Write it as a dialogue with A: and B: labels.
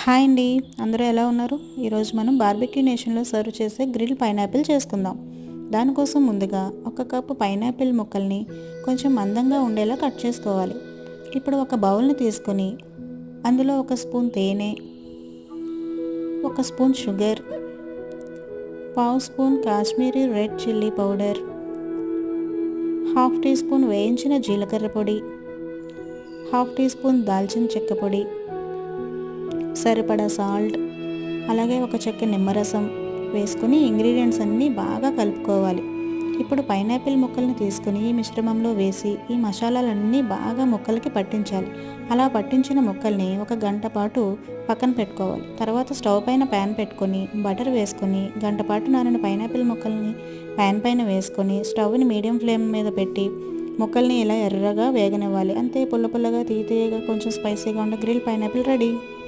A: Hi అండి. అందరూ ఎలా ఉన్నారు? ఈరోజు మనం బార్బెక్యూ నేషన్లో సర్వ్ చేసే గ్రిల్ పైనాపిల్ చేసుకుందాం. దానికోసం ముందుగా ఒక కప్పు పైనాపిల్ ముక్కల్ని కొంచెం మందంగా ఉండేలా కట్ చేసుకోవాలి. ఇప్పుడు ఒక బౌల్ని తీసుకొని అందులో ఒక స్పూన్ తేనె, ఒక స్పూన్ షుగర్, పావు spoon Kashmiri red chilli powder, half teaspoon వేయించిన జీలకర్ర పొడి, హాఫ్ టీ స్పూన్ దాల్చిన చెక్క పొడి, సరిపడా సాల్ట్, అలాగే ఒక చెక్క నిమ్మరసం వేసుకుని ఇంగ్రీడియంట్స్ అన్నీ బాగా కలుపుకోవాలి. ఇప్పుడు పైనాపిల్ ముక్కల్ని తీసుకుని ఈ మిశ్రమంలో వేసి ఈ మసాలాలన్నీ బాగా ముక్కలకి పట్టించాలి. అలా పట్టించిన ముక్కల్ని ఒక గంట పాటు పక్కన పెట్టుకోవాలి. తర్వాత స్టవ్ పైన ప్యాన్ పెట్టుకొని బటర్ వేసుకొని గంట పాటు నానిన పైనాపిల్ ముక్కల్ని ప్యాన్ పైన వేసుకొని స్టవ్ని మీడియం ఫ్లేమ్ మీద పెట్టి ముక్కల్ని ఇలా ఎర్రగా వేగనివ్వాలి. అంతే, పుల్ల పుల్లగా తీయగా కొంచెం స్పైసీగా ఉండే గ్రిల్ పైనాపిల్ రెడీ.